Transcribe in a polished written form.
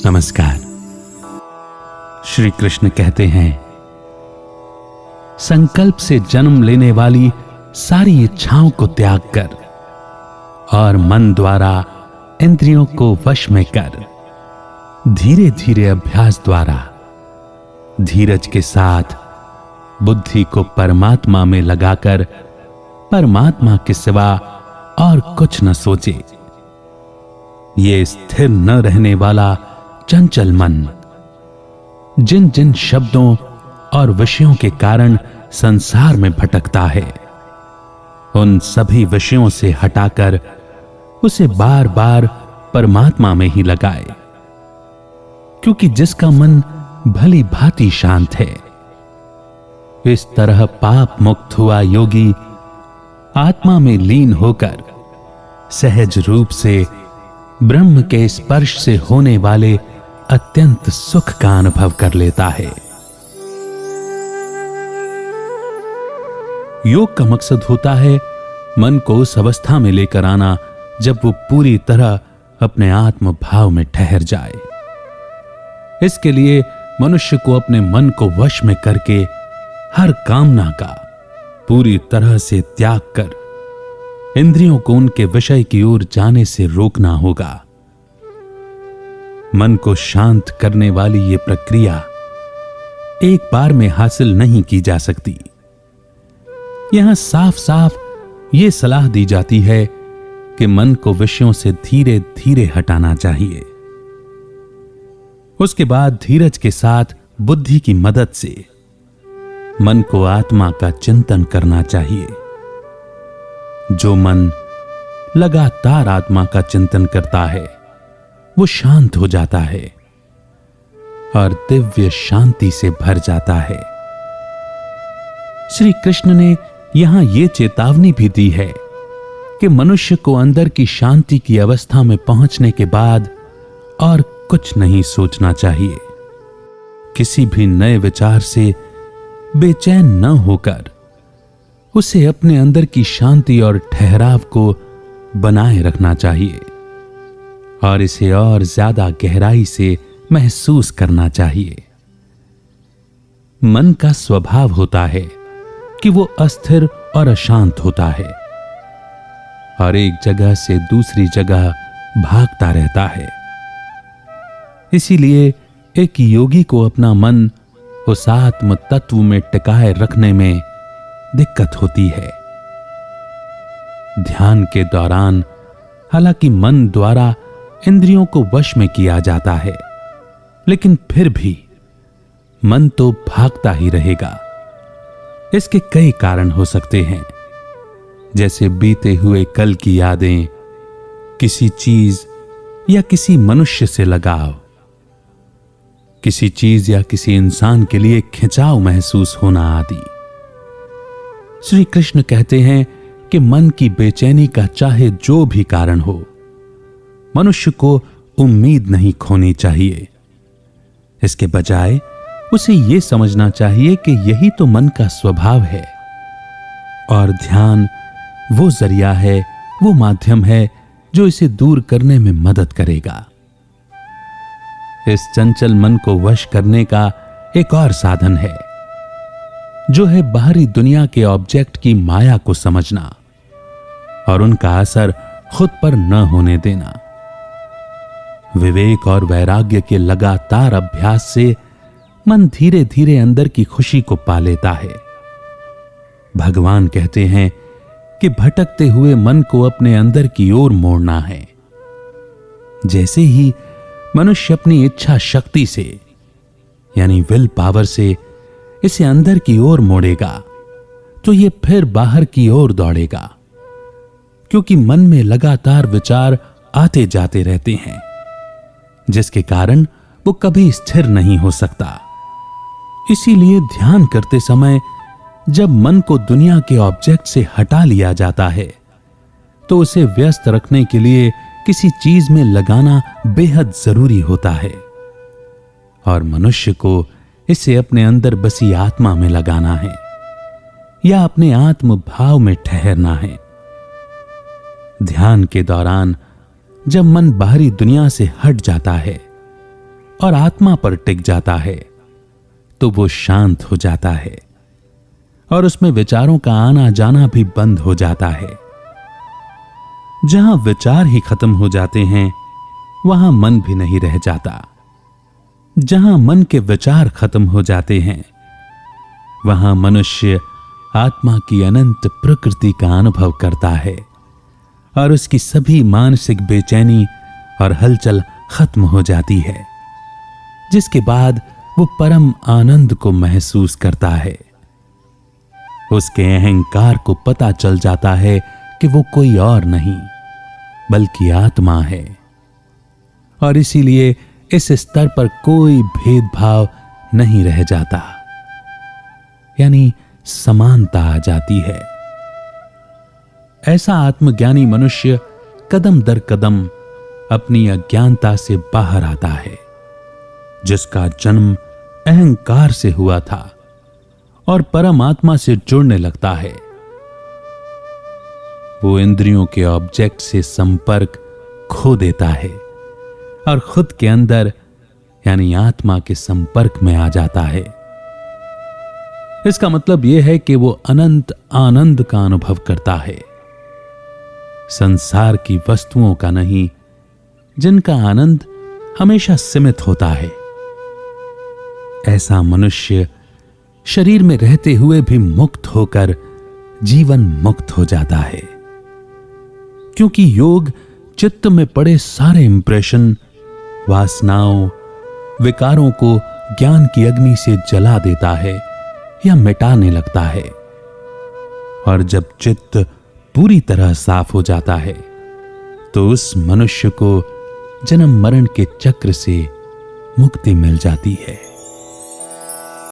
नमस्कार। श्री कृष्ण कहते हैं, संकल्प से जन्म लेने वाली सारी इच्छाओं को त्याग कर और मन द्वारा इंद्रियों को वश में कर धीरे धीरे अभ्यास द्वारा धीरज के साथ बुद्धि को परमात्मा में लगाकर परमात्मा के सिवा और कुछ न सोचे। ये स्थिर न रहने वाला चंचल मन जिन जिन शब्दों और विषयों के कारण संसार में भटकता है, उन सभी विषयों से हटाकर उसे बार बार परमात्मा में ही लगाए, क्योंकि जिसका मन भली भांति शांत है। इस तरह पाप मुक्त हुआ योगी आत्मा में लीन होकर सहज रूप से ब्रह्म के स्पर्श से होने वाले अत्यंत सुख का अनुभव कर लेता है। योग का मकसद होता है मन को उस अवस्था में लेकर आना जब वो पूरी तरह अपने आत्म भाव में ठहर जाए। इसके लिए मनुष्य को अपने मन को वश में करके हर कामना का पूरी तरह से त्याग कर इंद्रियों को उनके विषय की ओर जाने से रोकना होगा। मन को शांत करने वाली ये प्रक्रिया एक बार में हासिल नहीं की जा सकती। यहां साफ साफ ये सलाह दी जाती है कि मन को विषयों से धीरे धीरे हटाना चाहिए। उसके बाद धीरज के साथ बुद्धि की मदद से मन को आत्मा का चिंतन करना चाहिए। जो मन लगातार आत्मा का चिंतन करता है वो शांत हो जाता है और दिव्य शांति से भर जाता है। श्री कृष्ण ने यहां यह चेतावनी भी दी है कि मनुष्य को अंदर की शांति की अवस्था में पहुंचने के बाद और कुछ नहीं सोचना चाहिए। किसी भी नए विचार से बेचैन न होकर उसे अपने अंदर की शांति और ठहराव को बनाए रखना चाहिए और इसे और ज्यादा गहराई से महसूस करना चाहिए। मन का स्वभाव होता है कि वो अस्थिर और अशांत होता है और एक जगह से दूसरी जगह भागता रहता है। इसीलिए एक योगी को अपना मन उस आत्म तत्व में टिकाए रखने में दिक्कत होती है। ध्यान के दौरान हालांकि मन द्वारा इंद्रियों को वश में किया जाता है, लेकिन फिर भी मन तो भागता ही रहेगा। इसके कई कारण हो सकते हैं, जैसे बीते हुए कल की यादें, किसी चीज या किसी मनुष्य से लगाव, किसी चीज या किसी इंसान के लिए खिंचाव महसूस होना आदि। श्री कृष्ण कहते हैं कि मन की बेचैनी का चाहे जो भी कारण हो, मनुष्य को उम्मीद नहीं खोनी चाहिए। इसके बजाय उसे यह समझना चाहिए कि यही तो मन का स्वभाव है और ध्यान वो जरिया है, वो माध्यम है जो इसे दूर करने में मदद करेगा। इस चंचल मन को वश करने का एक और साधन है, जो है बाहरी दुनिया के ऑब्जेक्ट की माया को समझना और उनका असर खुद पर न होने देना। विवेक और वैराग्य के लगातार अभ्यास से मन धीरे धीरे अंदर की खुशी को पा लेता है। भगवान कहते हैं कि भटकते हुए मन को अपने अंदर की ओर मोड़ना है। जैसे ही मनुष्य अपनी इच्छा शक्ति से यानी विल पावर से इसे अंदर की ओर मोड़ेगा तो ये फिर बाहर की ओर दौड़ेगा, क्योंकि मन में लगातार विचार आते जाते रहते हैं, जिसके कारण वो कभी स्थिर नहीं हो सकता। इसीलिए ध्यान करते समय जब मन को दुनिया के ऑब्जेक्ट से हटा लिया जाता है तो उसे व्यस्त रखने के लिए किसी चीज में लगाना बेहद जरूरी होता है और मनुष्य को इसे अपने अंदर बसी आत्मा में लगाना है या अपने आत्म भाव में ठहरना है। ध्यान के दौरान जब मन बाहरी दुनिया से हट जाता है और आत्मा पर टिक जाता है तो वो शांत हो जाता है और उसमें विचारों का आना जाना भी बंद हो जाता है। जहां विचार ही खत्म हो जाते हैं वहां मन भी नहीं रह जाता। जहां मन के विचार खत्म हो जाते हैं वहां मनुष्य आत्मा की अनंत प्रकृति का अनुभव करता है और उसकी सभी मानसिक बेचैनी और हलचल खत्म हो जाती है, जिसके बाद वो परम आनंद को महसूस करता है। उसके अहंकार को पता चल जाता है कि वो कोई और नहीं बल्कि आत्मा है और इसीलिए इस स्तर पर कोई भेदभाव नहीं रह जाता, यानी समानता आ जाती है। ऐसा आत्मज्ञानी मनुष्य कदम दर कदम अपनी अज्ञानता से बाहर आता है, जिसका जन्म अहंकार से हुआ था और परमात्मा से जुड़ने लगता है। वो इंद्रियों के ऑब्जेक्ट से संपर्क खो देता है और खुद के अंदर यानी आत्मा के संपर्क में आ जाता है। इसका मतलब यह है कि वो अनंत आनंद का अनुभव करता है, संसार की वस्तुओं का नहीं, जिनका आनंद हमेशा सीमित होता है। ऐसा मनुष्य शरीर में रहते हुए भी मुक्त होकर जीवन मुक्त हो जाता है, क्योंकि योग चित्त में पड़े सारे इंप्रेशन, वासनाओं, विकारों को ज्ञान की अग्नि से जला देता है या मिटाने लगता है। और जब चित्त पूरी तरह साफ हो जाता है तो उस मनुष्य को जन्म मरण के चक्र से मुक्ति मिल जाती है।